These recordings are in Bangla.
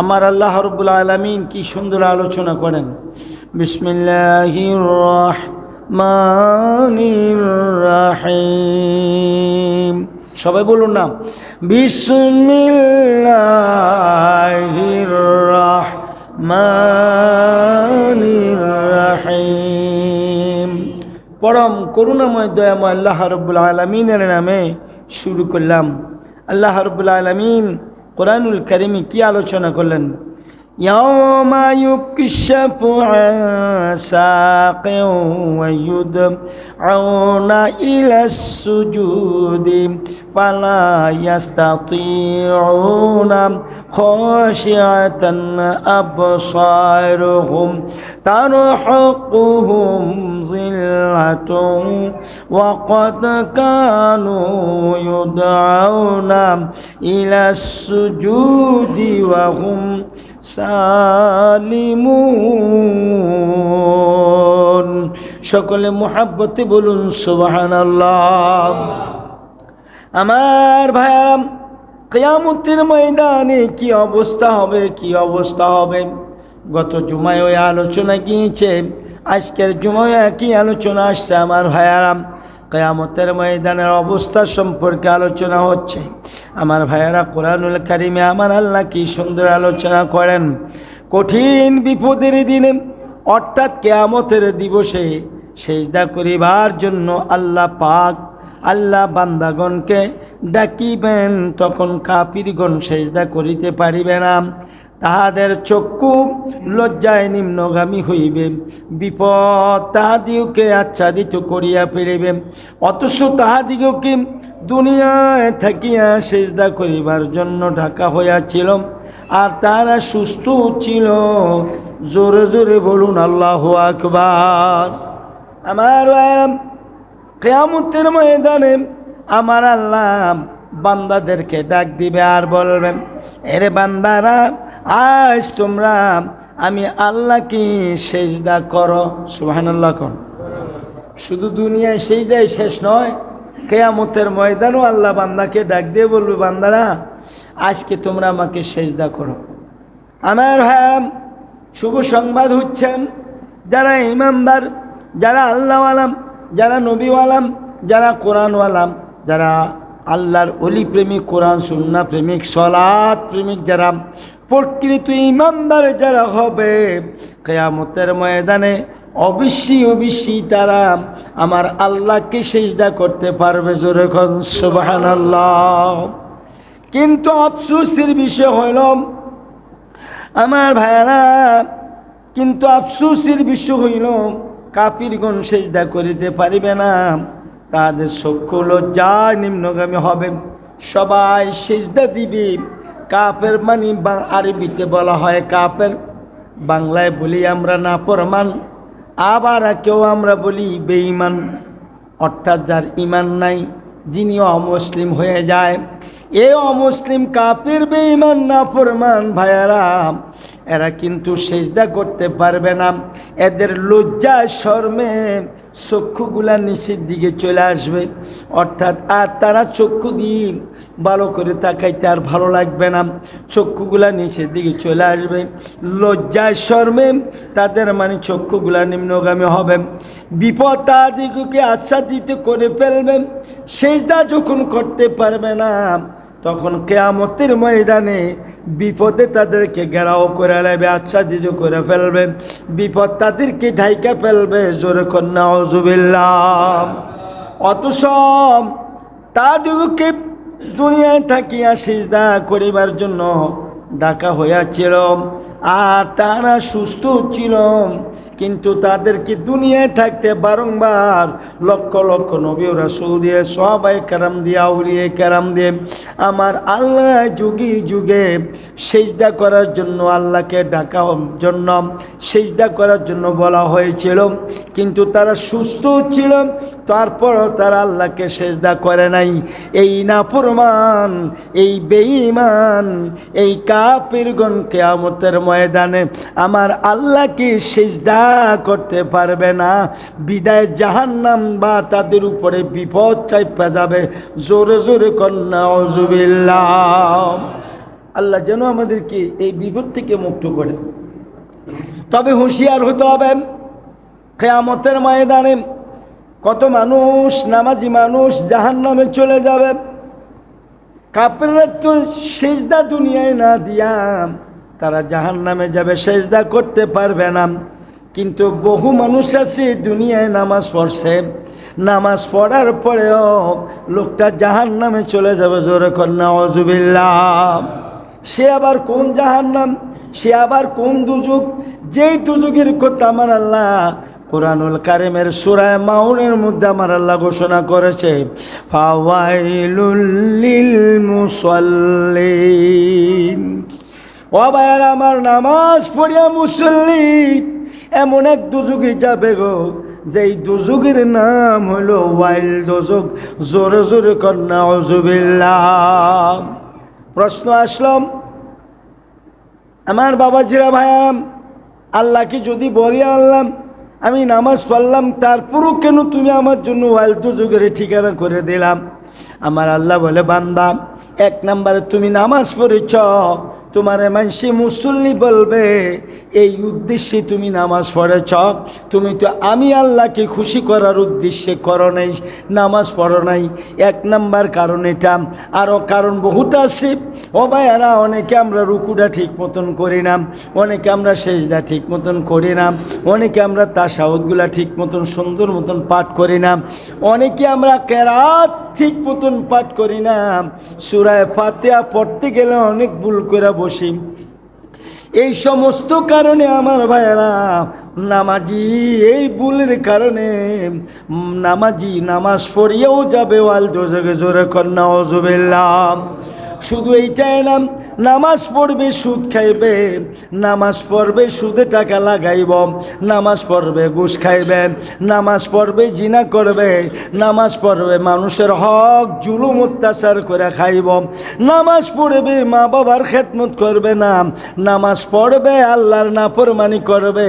আমার আল্লাহ রাব্বুল আলামিন কি সুন্দর আলোচনা করেন। বিসমিল্লাহির রহমানির রহিম। সবাই বলুন না, বিসমিল্লাহির রহমানির রহিম। পরম করুণাময় দয়াময় আল্লাহ রাব্বুল আলামিনের নামে শুরু করলাম। আল্লাহ রাব্বুল আলামিন কুরআনুল কারীমে কি আলোচনা করলেন? ইয়াওমা ইউকশাফু আন সাকিন ওয়া ইউদআউনা ইলাস সুজুদি ফালা ইয়াস্তাতিউনা খাশিআতান আবসারুহুম তারহাকুহুম যিল্লাতুন ওয়া ক্বাদ কানু ইউদআউনা ইলাস সুজুদি ওয়া হুম সালিমুন। সকলে মুহাব্বতে বলুন সুবহানাল্লাহ। আমার ভাইয়ারাম, কিয়ামতের ময়দানে কি অবস্থা হবে, কি অবস্থা হবে। গত জুমায় ওই আলোচনা গিয়েছে, আজকের জুমায় কি আলোচনা আসছে আমার ভাইয়ারাম? কিয়ামতের ময়দানের অবস্থা সম্পর্কে আলোচনা হচ্ছে। আমার ভাইয়ারা, কুরআনুল কারীমে আমার আল্লাহ কি সুন্দর আলোচনা করেন। কঠিন বিপদের দিনে অর্থাৎ কিয়ামতের দিবসে সিজদা করিবার জন্য আল্লাহ পাক আল্লাহ বান্দাগণকে ডাকিবেন, তখন কাফিরগণ সিজদা করিতে পারিবে না। তাহাদের চক্ষু লজ্জায় নিম্নগামী হইবে, বিপদ তাহাদিগকে আচ্ছাদিত করিয়া ফেলিবে। অথচ তাহাদিগকে দুনিয়ায় থাকিয়া সিজদা করিবার জন্য ঢাকা হইয়াছিল, আর তারা সুস্থ ছিল। জোরে জোরে বলুন আল্লাহু আকবার। আমার কিয়ামতের ময়দানে আমার আল্লাহ বান্দাদেরকে ডাক দিবে আর বলবেন, এরে বান্দারা, আজ তোমরা আমি আল্লাহকে সিজদা করো। সুবহানাল্লাহ কোন। শুধু দুনিয়ায় সিজদাই শেষ নয়, কিয়ামতের ময়দানও আল্লাহ বান্দাকে ডাক দিয়ে বলবে, বান্দারা আজকে তোমরা আমাকে সিজদা করো। আমার ভাইয়ারা, শুভ সংবাদ হচ্ছে, যারা ইমানদার, যারা আল্লাহওয়ালাম, যারা নবীওয়ালাম, যারা কোরআনওয়ালাম, যারা আল্লাহর ওলি প্রেমিক, কোরআন সুন্নাহ প্রেমিক, সালাত প্রেমিক, যারা প্রকৃত ইমানদার যারা হবে, কিয়ামতের ময়দানে অবশ্যই অবশ্যই তারা আমার আল্লাহকে সিজদা করতে পারবে। জোরে কোন সুবহানাল্লাহ। কিন্তু আফসোসের বিষয় হইল আমার ভাইয়ারা, কিন্তু আফসোসের বিষয় হইল কাফিরগণ সিজদা করিতে পারিবে না। তাদের চক্ষু লজ্জায় নিম্নগামী হবে, সবাই সিজদা দিবে। কাফের মানে আরবিতে বলা হয় কাফের, বাংলায় বলি আমরা নাফরমান, আবার কেউ আমরা বলি বেঈমান। অর্থাৎ যার ইমান নাই, যিনি অমুসলিম হয়ে যায়, এ অমুসলিম, কাফের, বেঈমান, নাফরমান ভাইয়ারা, এরা কিন্তু সিজদা করতে পারবে না। এদের লজ্জা শরমে চক্ষুগুলা নিচের দিকে চলে আসবে। অর্থাৎ আর তারা চক্ষু দিয়ে ভালো করে তাকাইতে আর ভালো লাগবে না, চক্ষুগুলা নিচের দিকে চলে আসবে। লজ্জায় শরমে তাদের মানে চক্ষুগুলা নিম্নগামী হবে। বিপদ তাদিগকে আচ্ছাদিত করে ফেলবে। সিজদা যখন করতে পারবে না, তখন কিয়ামতের ময়দানে বিপদে তাদেরকে ঘেরাও করে নেবে, আচ্ছাদিত করে ফেলবে, বিপদ তাদেরকে ঢাইকা ফেলবে। জোরে কোন নাউযুবিল্লাহ। অথচ তাদেরকে দুনিয়ায় থাকিয়া সিজদা করিবার জন্য ডাকা হইয়াছিল, আর তারা সুস্থ ছিল। কিন্তু তাদেরকে দুনিয়ায় থাকতে বারংবার লক্ষ লক্ষ নবী ও রাসূল দিয়ে, সাহাবায়ে কেরাম দিয়ে, আউলিয়া কেরাম দিয়ে আমার আল্লাহ যুগে যুগে সিজদা করার জন্য, আল্লাহকে ডাকার জন্য, সিজদা করার জন্য বলা হয়েছিল। কিন্তু তারা সুস্থ ছিল, তারপরও তারা আল্লাহকে সিজদা করে নাই। এই নাফরমান, এই বেঈমান, এই কাফিরগণ কিয়ামতের ময়দানে আমার আল্লাহকে সিজদা করতে পারবে না। বিদায় জাহান্নাম বা তাদের উপরে বিপদ চাইপা যাবে। জোরে জোরে কন্যা নাউযুবিল্লাহ। আল্লাহ যেন আমাদেরকে এই বিপদ থেকে মুক্ত করে। তবে হুঁশিয়ার হতে হবে, কিয়ামতের ময়দানে কত মানুষ, নামাজি মানুষ জাহান্নামে চলে যাবে। কাফেররা তো সেজদা দুনিয়ায় না দিয়া তারা জাহান্নামে যাবে, সেজদা করতে পারবে না। কিন্তু বহু মানুষ আছে দুনিয়ায় নামাজ পড়ছে, নামাজ পড়ার পরেও লোকটা জাহান্নামে চলে যাবে। জোরে কর নাউযুবিল্লাহ। সে আবার কোন জাহান্নাম, সে আবার কোন দুজক, যেই দুজকের কথা আমার আল্লাহ কুরআনুল কারীমের সূরা মাউনের মধ্যে আমার আল্লাহ ঘোষণা করেছে, ফাওয়াইলুল লিল মুসাল্লিন। ও ভাইয়ার আমার, নামাজ পড়িয়া মুসল্লি এমন এক দুজকে যাবে গো, যেই দুজকের নাম হলো ওয়াইল দুজক। জোরে জোরে কর নাউযুবিল্লাহ। প্রশ্ন আসলাম, আমার বাবাজিরা ভাইয়ারাম, আল্লাহকে যদি বলি আল্লাহ আমি নামাজ পড়লাম, তারপরও কেন তুমি আমার জন্য ওয়াইল দুজকের ঠিকানা করে দিলাম? আমার আল্লাহ বলে, বান্দা, এক নম্বরে তুমি নামাজ পড়েছ, তোমার মানুষে মুসল্লি বলবে এই উদ্দেশ্যে তুমি নামাজ পড়েছ। তুমি তো আমি আল্লাহকে খুশি করার উদ্দেশ্যে করো নাই, নামাজ পড়ো নাই। এক নাম্বার কারণ এটা। আরও কারণ বহুত আছে। ও ভাইয়ারা, অনেকে আমরা রুকুটা ঠিক মতন করি না, অনেকে আমরা সেজদা ঠিক মতন করি না, অনেকে আমরা তাশাহুদগুলা ঠিক মতন সুন্দর মতন পাঠ করি না, অনেকে আমরা কেরাত ঠিক মতন পাঠ করি না, সূরা ফাতিহা পড়তে গেলে অনেক ভুল করে বসি। এই সমস্ত কারণে আমার ভাইয়েরা, নামাজি এই ভুলের কারণে নামাজি নামাজ পড়িয়েও যাবে ওয়াইল দুজকে। জোরে কর নাউযুবিল্লাহ। শুধু এইটাই না, নামাজ পড়বে সুদ খাইবে, নামাজ পড়বে সুদে টাকা লাগাইব, নামাজ পড়বে ঘুষ খাইবে, নামাজ পড়বে জিনা করবে, নামাজ পড়বে মানুষের হক জুলুম অত্যাচার করে খাইব, নামাজ পড়বে মা বাবার খেদমত করবে না, নামাজ পড়বে আল্লাহর নাফরমানি করবে,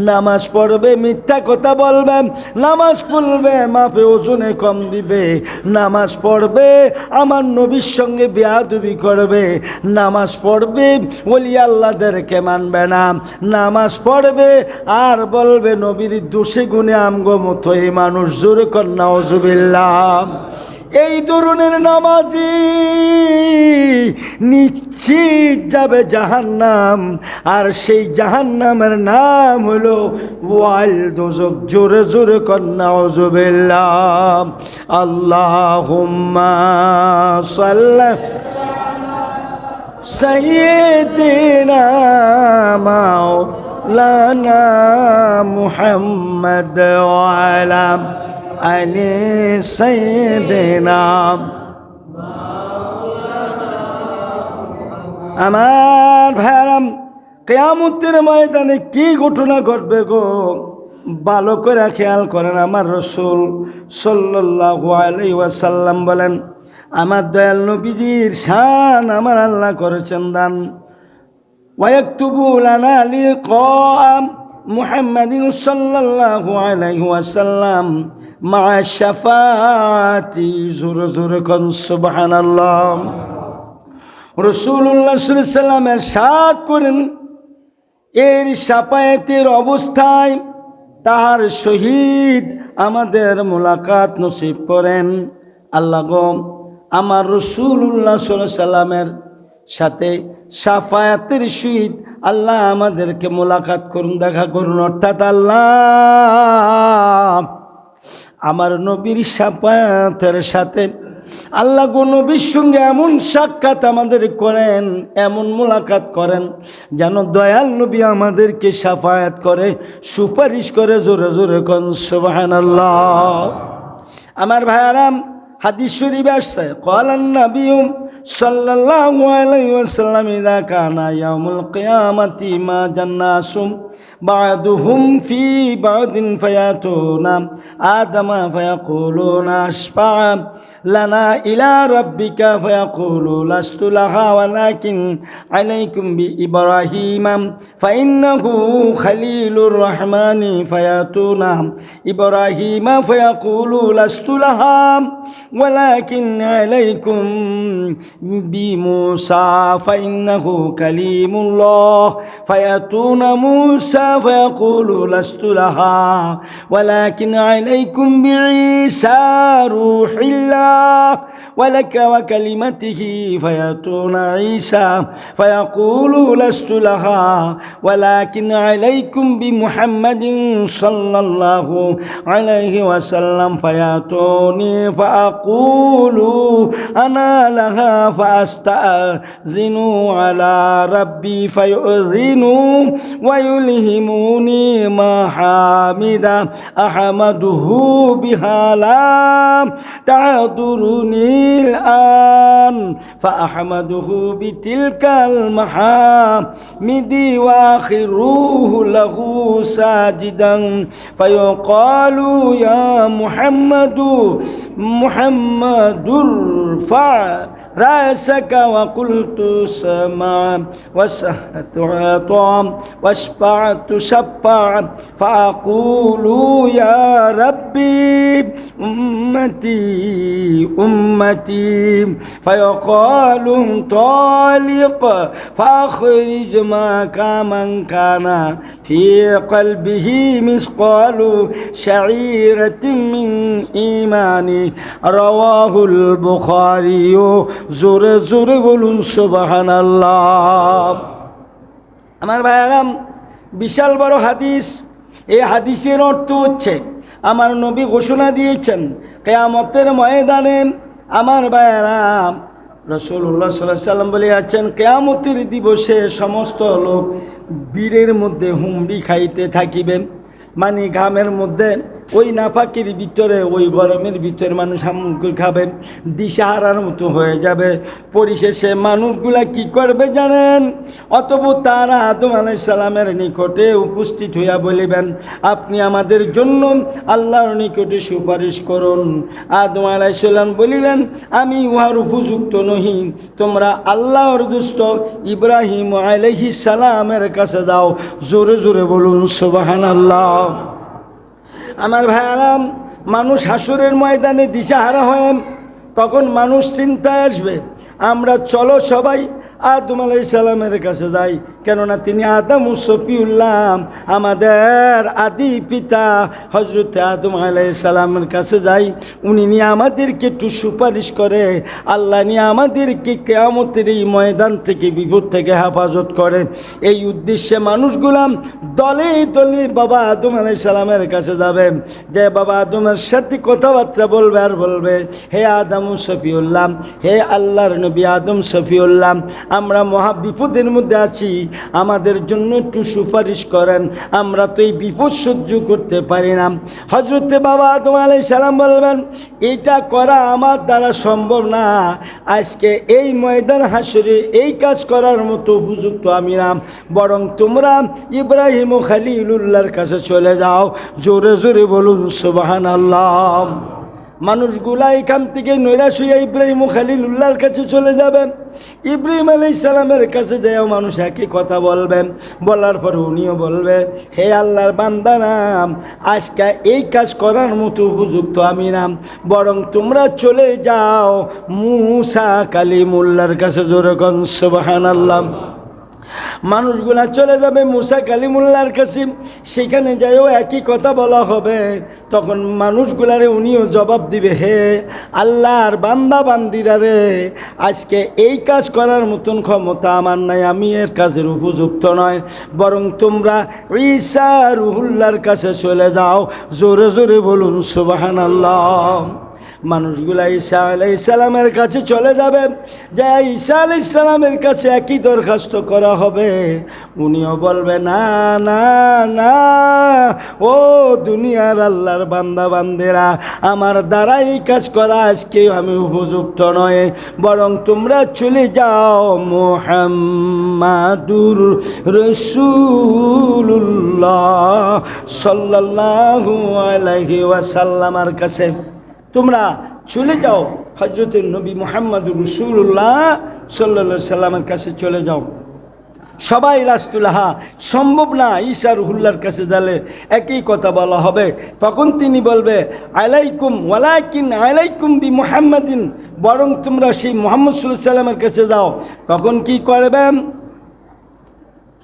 নামাজ পড়বে মিথ্যা কথা বলবে, নামাজ পড়বে মাপে ওজনে কম দিবে, নামাজ পড়বে আমার নবীর সঙ্গে বেয়াদবি করবে, নামাজ পড়বে ওলি আল্লাহদেরকে মানবে না, নামাজ পড়বে আর বলবে নবীর দোষে গুণে আমগো মতো এই মানুষ। জোরে কর নাউযুবিল্লাহ। এই ধরনের নামাজি নিশ্চিত যাবে জাহান্নাম, আর সেই জাহান্নামের নাম হলো ওয়াইল দুজক। জোরে জোরে কর নাউযুবিল্লাহ। আল্লাহুম্মা সাল্লি সাইয়্যিদিনা মাওলানা মুহাম্মদ ওয়া আলা আলি সাইয়্যিদিনা। আমার ভাইরাম, কিয়ামতের ময়দানে কি ঘটনা ঘটবে গো, ভালো করে খেয়াল করেন। আমার রাসূল সাল্লাল্লাহু আলাইহি ওয়াসাল্লাম বলেন, আমার দয়াল নবীজির শান আমার আল্লাহ করেছেন দান। ওয়ায়াকতুবু লানা লিকা মুহাম্মাদিন সাল্লাল্লাহু আলাইহি ওয়াসাল্লাম মা শাফাআতি। জোরে জোরে কোন সুবহানাল্লাহ। রাসূলুল্লাহ সাল্লাল্লাহু আলাইহি ওয়াসাল্লামের সাথ করেন, এর শাফায়াতের অবস্থায় তাহার শহীদ আমাদের মোলাকাত নসিব করেন। আল্লাহ গো, আমার রাসূলুল্লাহ সাল্লাল্লাহু আলাইহি ওয়াসাল্লামের সাথে শাফায়াতের সহিত আল্লাহ আমাদেরকে মোলাকাত করুন, দেখা করুন। অর্থাৎ আল্লাহ আমার নবীর শাফায়াতের সাথে আল্লাহ গো নবীর সঙ্গে এমন সাক্ষাৎ আমাদের করেন, এমন মোলাকাত করেন যেন দয়াল নবী আমাদেরকে শাফায়াত করে, সুপারিশ করে। জোরে জোরে কোন সুবহানাল্লাহ। আমার ভাইয়ারাম, হাদিস শরীফে আসছে, ক্বালান নবী সাল্লাল্লাহু আলাইহি ওয়াসাল্লাম, ইযা কানা ইয়াউমুল কিয়ামাতি মা জান্নাসুম بعضهم في بعض فيأتون آدم فيقولون اشفع لنا إلى ربك فيقول لست لها ولكن عليكم بإبراهيم فإنه خليل الرحمن فيأتون إبراهيم فيقول لست لها ولكن عليكم بموسى فإنه كليم الله فيأتون موسى فيقول لست لها ولكن عليكم بعيسى روح الله ولك وكلمته فيأتون عيسى فيقول لست لها ولكن عليكم بمحمد صلى الله عليه وسلم فيأتوني فأقول أنا لها فأستأذن على ربي فيؤذن ويلهموني محامد أحمده بها لا تعذرني الآن فأحمده بتلك المحامد وآخروه له ساجدا فيقال يا محمد ارفع رأسك وقلت سمع وسهت عطام واشفعت شفع فأقول يا ربي أمتي فيقال انطلق فأخرج من كان في قلبه مثقال شعيرة من إيماني رواه البخاري জোরে জোরে বলুন সুবহানাল্লাহ। আমার ভাইয়ারাম, বিশাল বড় হাদিস। এই হাদিসের অর্থ হচ্ছে আমার নবী ঘোষণা দিয়েছেন কিয়ামতের ময়দানে আমার ভাইয়ারাম রাসূলুল্লাহ সাল্লাল্লাহু আলাইহি সাল্লাম বলেছেন কিয়ামতের দিবসে সমস্ত লোক বীরের মধ্যে হুমড়ি খাইতে থাকিবে, মানে ঘামের মধ্যে ওই নাফাকির ভিতরে ওই গরমের ভিতরে মানুষ হামুকুর খাবে, দিশাহারার মতো হয়ে যাবে। পরিশেষে মানুষগুলা কি করবে জানেন? অতঃপর তারা আদম আলাইহিস সালামের নিকটে উপস্থিত হইয়া বলিবেন, আপনি আমাদের জন্য আল্লাহর নিকটে সুপারিশ করুন। আদম আলাইহিস সালাম বলিবেন, আমি উহার উপযুক্ত নহি, তোমরা আল্লাহর দুষ্ট ইব্রাহিম আলাইহিস সালামের কাছে যাও। জোরে জোরে বলুন সুবহানাল্লাহ। আমার ভাইয়ারাম, মানুষ হাসরের ময়দানে দিশাহারা হয়, তখন মানুষ চিন্তায় আসবে, আমরা চলো সবাই আদম আলাইহিস সালামের কাছে যাই, কেননা তিনি আদম সফিউল্লাহ, আমাদের আদি পিতা হযরত আদম আলাইহিস সালামের কাছে যাই, উনি নিয়ে আমাদেরকে একটু সুপারিশ করে, আল্লাহ নিয়ে আমাদেরকে কিয়ামতের এই ময়দান থেকে বিপদ থেকে হেফাজত করে। এই উদ্দেশ্যে মানুষগুলা দলে দলে বাবা আদম আলাইহিস সালামের কাছে যাবে, যে বাবা আদমের সাথে কথাবার্তা বলবে আর বলবে, হে আদম সফিউল্লাহ, হে আল্লাহর নবী আদম সফিউল্লাহ, আমরা মহা বিপদের মধ্যে আছি, আমাদের জন্য একটু সুপারিশ করেন, আমরা তো এই বিপদ সহ্য করতে পারি না। হযরতে বাবা আদম আলাইহিস সালাম বলবেন, এটা করা আমার দ্বারা সম্ভব না, আজকে এই ময়দান হাসরে এই কাজ করার মতো উপযুক্ত আমি না, বরং তোমরা ইব্রাহিম ও খলিলুল্লাহর কাছে চলে যাও। জোরে জোরে বলুন সুবহানাল্লাহ। মানুষগুলা এখান থেকে নৈরাশ হইয়া ইব্রাহিম ও খলিলুল্লাহর কাছে চলে যাবেন। ইব্রাহিম আলাইহিস সালামের কাছে যাও, মানুষ একই কথা বলবেন, বলার পর উনিও বলবে, হে আল্লাহর বান্দারা, আজকে এই কাজ করার মতো উপযুক্ত আমি না, বরং তোমরা চলে যাও মুসা কালিমুল্লাহর কাছে। জোরে কোন সুবহানাল্লাহ। মানুষগুলা চলে যাবে মুসা কালিমুল্লাহর কাছে, সেখানে যাইও একই কথা বলা হবে। তখন মানুষগুলারে উনিও জবাব দিবে, হে আল্লাহর বান্দা বান্দিরা রে, আজকে এই কাজ করার মতন ক্ষমতা আমার নাই, আমি এর কাজের উপযুক্ত নয়, বরং তোমরা ঈসা রুহুল্লাহর কাছে চলে যাও। জোরে জোরে বলুন সুবহানাল্লাহ। মানুষগুলা ঈসা আলাইহিস সালামের কাছে চলে যাবে, যে ঈসা আলাইহিস সালামের কাছে একই দরখাস্ত করা হবে। উনিও বলবে না না না, ও দুনিয়ার আল্লাহর বান্দা বান্দেরা, আমার দ্বারা এই কাজ করা আজকে আমি উপযুক্ত নয়, বরং তোমরা চলে যাও মুহাম্মাদুর রাসূলুল্লাহ সাল্লাল্লাহু আলাইহি ওয়াসাল্লামের কাছে তোমরা চলে যাও। হযরত নবী মুহাম্মাদুর রাসূলুল্লাহ সাল্লাল্লাহু আলাইহি সাল্লামের কাছে চলে যাও। সবাই রাসূলুল্লাহ সম্ভব না, ঈসা রুহুল্লাহর কাছে গেলে একই কথা বলা হবে। তখন তিনি বলবে আলাইকুম ওয়ালাকিন আলাইকুম বি মুহাম্মাদিন, বরং তোমরা সেই মুহাম্মদ সাল্লাল্লাহু আলাইহি সাল্লামের কাছে যাও। তখন কি করবেন?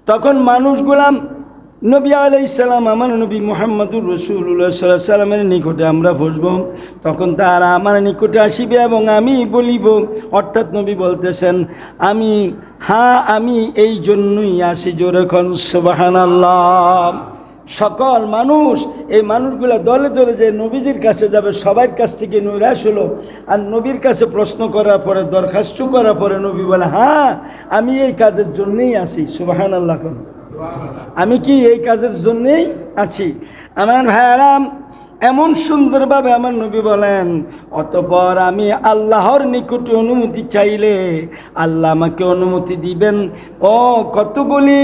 তখন মানুষগুলাম নবী আলাইহিস সালাম, আমার নবী মুহাম্মদুর রাসূলুল্লাহ সাল্লাল্লাহু আলাইহি সাল্লামের নিকটে আমরা বসব। তখন তারা আমার নিকটে আসিবে এবং আমি বলিব, অর্থাৎ নবী বলতেছেন আমি এই জন্যই আসি। জোরে কোন সুবহানাল্লাহ। সকল মানুষ, এই মানুষগুলা দলে দলে যে নবীজির কাছে যাবে, সবার কাছ থেকে নৈরাশ হলো। আর নবীর কাছে প্রশ্ন করার পরে, দরখাস্ত করার পরে নবী বলে হ্যাঁ আমি এই কাজের জন্যই আসি। সুবহানাল্লাহ। আমি কি এই কাজের জন্যেই আছি? আমার ভাইয়ারাম, এমন সুন্দরভাবে আমার নবী বলেন, অতঃপর আমি আল্লাহর নিকটে অনুমতি চাইলে আল্লাহ আমাকে অনুমতি দিবেন। ও কতগুলি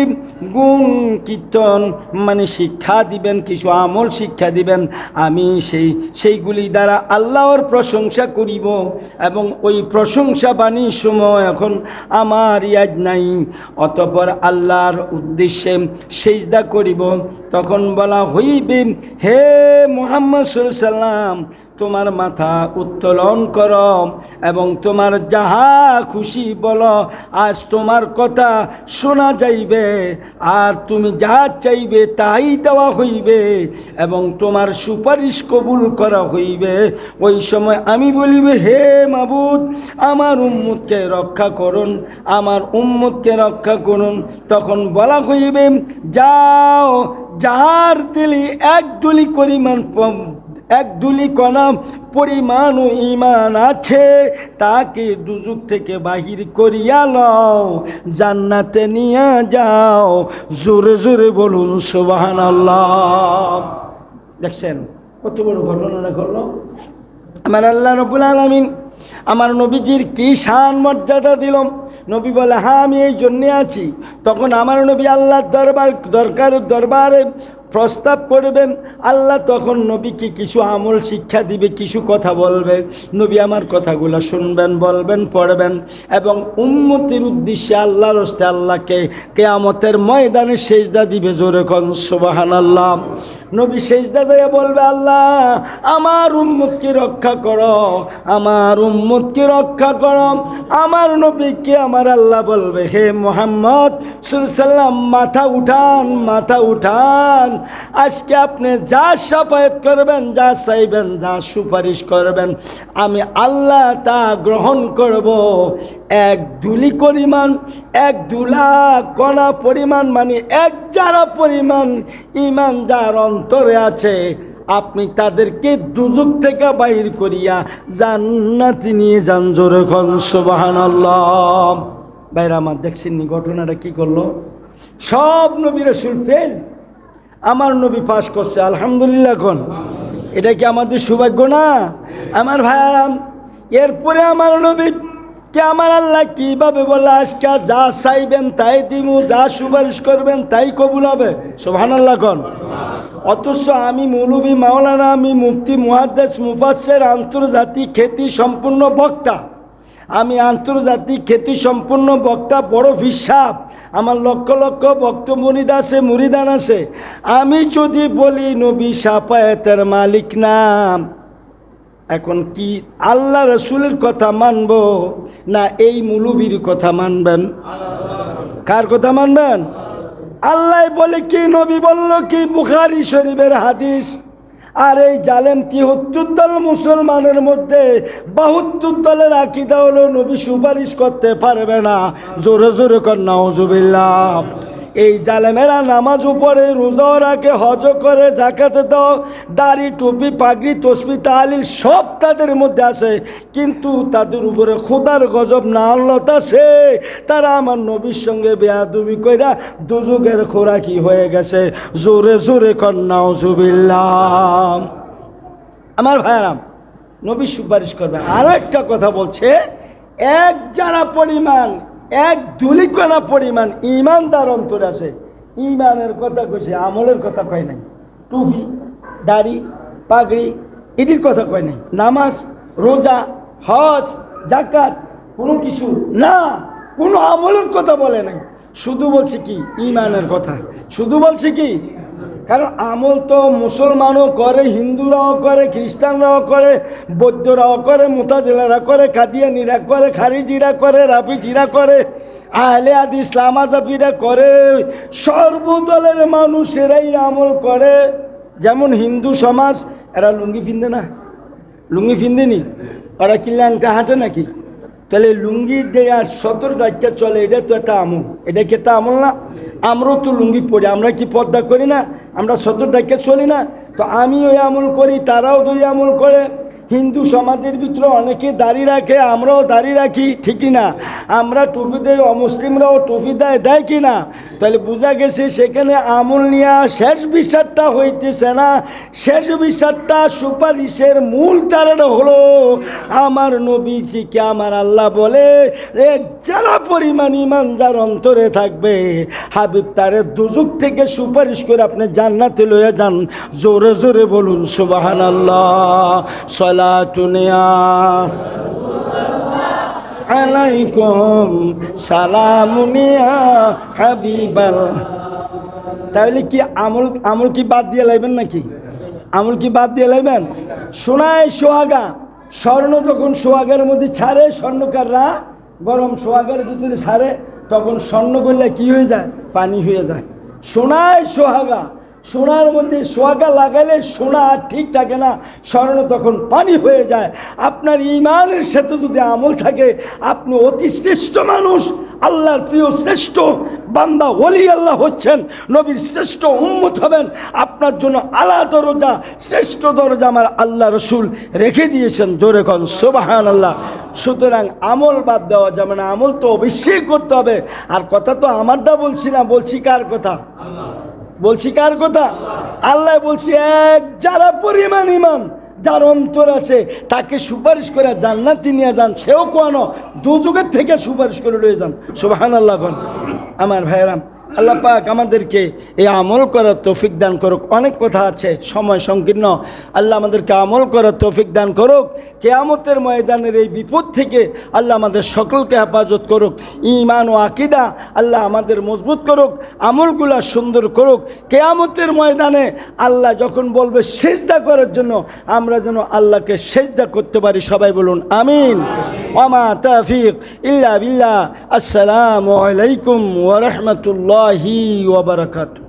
গুণ কীর্তন মানে শিক্ষা দিবেন, কিছু আমল শিক্ষা দিবেন। আমি সেইগুলি দ্বারা আল্লাহর প্রশংসা করিব এবং ওই প্রশংসা বাণীর সময় এখন আমার ইয়াদ নাই। অতঃপর আল্লাহর উদ্দেশ্যে সিজদা করিব। তখন বলা হইবে, হে মুহাম্মদ সাল্লাল্লাহু আলাইহি সাল্লাম, তোমার মাথা উত্তোলন করো এবং তোমার যাহা খুশি বলো, আজ তোমার কথা শোনা যাইবে, আর তুমি যাহা চাইবে তাই দেওয়া হইবে এবং তোমার সুপারিশ কবুল করা হইবে। ওই সময় আমি বলিবে, হে মাবুদ, আমার উম্মতকে রক্ষা করুন, আমার উম্মতকে রক্ষা করুন। তখন বলা হইবে, যাও, যার দিলে এক দুলি কণা পরিমাণ ঈমান আছে, তাকে দুজক থেকে বাহির করিয়া লও, জান্নাতে নিয়ে যাও। জোরে জোরে বলুন সুবহানাল্লাহ। দেখছেন কত বড় ঘটনা ঘটল। আমার আল্লাহ রাব্বুল আলামিন আমার নবীজির কি শান মর্যাদা দিল। নবী বলে হ্যাঁ আমি এই জন্যে আছি। তখন আমার নবী আল্লাহর দরবারে প্রস্তাব করবেন। আল্লাহ তখন নবীকে কিছু আমল শিক্ষা দিবে, কিছু কথা বলবে। নবী আমার কথাগুলো শুনবেন, বলবেন, পড়বেন এবং উম্মতের উদ্দেশ্যে আল্লাহর হস্তে আল্লাহকে কিয়ামতের ময়দানে সেজদা দিবে। জোরে কোন সুবহানাল্লাহ। নবী সেজদা দিয়ে বলবে, আল্লাহ আমার উম্মতকে রক্ষা করো, আমার উম্মতকে রক্ষা করো। আমার নবীকে আমার আল্লাহ বলবে, হে মুহাম্মদ সাল্লাল্লাহু আলাইহি সাল্লাম, মাথা উঠান। আজকে আপনি যা শাফায়াত করবেন, যা চাইবেন, যা সুপারিশ করবেন, আমি আল্লাহ তা গ্রহণ করব। এক দুলি পরিমাণ, এক দুলা কণা পরিমাণ, মানে এক যারা পরিমাণ ঈমান যার অন্তরে আছে, আপনি তাদেরকে দুজক থেকে বাহির করিয়া জান্নাতে নিয়ে যান। জোরে কোন সুবহানাল্লাহ। ভাইরা আমার দেখছেন নি ঘটনাটা কি করলো? সব নবী রাসূল ফেল, আমার নবী পাস করছে। আলহামদুলিল্লাহ। কোন এটা কি আমাদের সৌভাগ্য না? আমার ভাইয়ারাম, এরপরে আমার নবী কে আমার আল্লাহ কিভাবে বলে, আজকে যা চাইবেন তাই দিমু, যা সুপারিশ করবেন তাই কবুল হবে। সুবহানাল্লাহ। কোন অথচ আমি মৌলভী মাওলানা, আমি মুফতি মুহাদ্দিস মুফাসসির আন্তর্জাতিক খ্যাতি সম্পূর্ণ বক্তা, আমি আন্তর্জাতিক খ্যাতি সম্পূর্ণ বক্তা, বড় ফিসাব, আমার লক্ষ লক্ষ ভক্ত মুরিদান আছে। আমি যদি বলি নবী শাফায়াতের মালিক না, এখন কি আল্লাহ রাসূলের কথা মানব না এই মৌলবীর কথা মানবেন? কার কথা মানবেন? আল্লাহ বলে কি, নবী বলল কি? বুখারী শরীফের হাদিস। আর এই জালেম ৭৩ দল মুসলমানের মধ্যে ৭২ দলের আকীদা হলো নবী সুপারিশ করতে পারবে না। জোরে জোরে কর নাউজুবিল্লাহ। এই জালেমেরা নামাজও পড়ে, রোজাও রাখে, হজও করে, জাকাতে দাও, দাড়ি টুপি পাগড়ি তসবি তাহলিল সব তাদের মধ্যে আছে, কিন্তু তাদের উপরে খোদার গজব নালত আছে। তারা আমার নবীর সঙ্গে বেয়াদবি কইরা দুজুগের খোরাকি হয়ে গেছে। জোরে জোরে নাউজুবিল্লাহ। আমার ভাইরাম, নবী সুপারিশ করবে। আরো একটা কথা বলছে, এক যারা পরিমাণ, এক ধূলিকণা পরিমাণ ইমানদার অন্তর আছে। ইমানের কথা কইছে, আমলের কথা কয় নাই। টুপি দাড়ি পাগড়ি এটির কথা কয় নাই। নামাজ রোজা হজ জাকাত কোনো কিছু না, কোনো আমলের কথা বলে নাই। শুধু বলছে কি ইমানের কথা, শুধু বলছে কি। কারণ আমল তো মুসলমানও করে, হিন্দুরাও করে, খ্রিস্টানরাও করে, বৌদ্ধরাও করে, মুতাজিলারা করে, কাদিয়ানিরা করে, খারিজিরা করে, রাফিজিরা করে, আহলে হাদিস লামাজাবিরা করে, সর্বদলের মানুষেরাই আমল করে। যেমন হিন্দু সমাজ, এরা লুঙ্গি ফিন্দে না, লুঙ্গি ফিন্দেনি, ওরা কি ল্যাংটা হাঁটে নাকি? তাহলে লুঙ্গি দেয়া সতর ডাক্তার চলে, এটা তো একটা আমল। এটা কি একটা আমল না? আমরাও তো লুঙ্গি পরি, আমরা কি পর্দা করি না? আমরা সতর ডাক্তার চলি না? তো আমি ওই আমল করি, তারাও দুই আমল করে। হিন্দু সমাজের ভিতরে অনেকে দাড়ি রাখে, আমরাও দাড়ি রাখি, ঠিকই না? আমরা টুপি দেয়, অমুসলিমরাও টুপি দেয় কি না? তাহলে বোঝা গেছে সেখানে আমল নিয়ে শেষ বিচারটা হইতেছে না। শেষ বিচারটা সুপারিশের মূল তারটা হলো আমার নবীজিকে আমার আল্লাহ বলে, যারা পরিমাণ ইমান যার অন্তরে থাকবে, হাবিব তারে দুজক থেকে সুপারিশ করে আপনি জান্নাতে লইয়া যান। জোরে জোরে বলুন সুবহানাল্লাহ। সালাতুনিয়া আলাইকুম সালামুনিয়া হাবিবাল। তাহলে কি আমল কি বাদ দিয়ে লাইবেন নাকি? আমল কি বাদ দিয়ে লাইবেন? সোনায় সোহাগা, স্বর্ণ যখন সোহাগের মধ্যে ছাড়ে স্বর্ণকাররা, গরম সোহাগের ভিতরে ছাড়ে, তখন স্বর্ণ করলে কি হয়ে যায়? পানি হয়ে যায়। সোনায় সোহাগা, সোনার মধ্যে সোহাগা লাগাইলে সোনা আর ঠিক থাকে না, স্বর্ণ তখন পানি হয়ে যায়। আপনার ইমানের সাথে যদি আমল থাকে, আপনি অতি শ্রেষ্ঠ মানুষ, আল্লাহর প্রিয় শ্রেষ্ঠ বান্দা, ওলি আল্লাহ হচ্ছেন, নবীর শ্রেষ্ঠ উম্মত হবেন। আপনার জন্য আলা দরজা, শ্রেষ্ঠ দরজা আমার আল্লাহ রসুল রেখে দিয়েছেন। জোরে কন সুবহানাল্লাহ। সুতরাং আমল বাদ দেওয়া যাবে না, আমল তো অবশ্যই করতে হবে। আর কথা তো আমারটা বলছি না, বলছি কার কথা? বলছি কার কথা? আল্লাহ বলছি, এক যারা পরিমাণ ইমান যার অন্তর আছে তাকে সুপারিশ করে জান্নাতে নিয়ে যান। সেও কোনো দুযুগের থেকে সুপারিশ করে লয়ে যান। সুবহানাল্লাহ। আমার ভাইরাম, আল্লাহ পাক আমাদেরকে এই আমল করার তৌফিক দান করুক। অনেক কথা আছে, সময় সংকীর্ণ। আল্লাহ আমাদেরকে আমল করার তৌফিক দান করুক। কিয়ামতের ময়দানের এই বিপদ থেকে আল্লাহ আমাদের সকলকে হেফাজত করুক। ঈমান ও আকীদা আল্লাহ আমাদের মজবুত করুক, আমলগুলা সুন্দর করুক। কিয়ামতের ময়দানে আল্লাহ যখন বলবে সেজদা করার জন্য, আমরা যেন আল্লাহকে সেজদা করতে পারি। সবাই বলুন আমিন। ওয়া মা তাওফীক ইল্লা বিল্লাহ। আসসালামু আলাইকুম ওয়া রাহমাতুল্লাহি ওয়া বারাকাতুহু।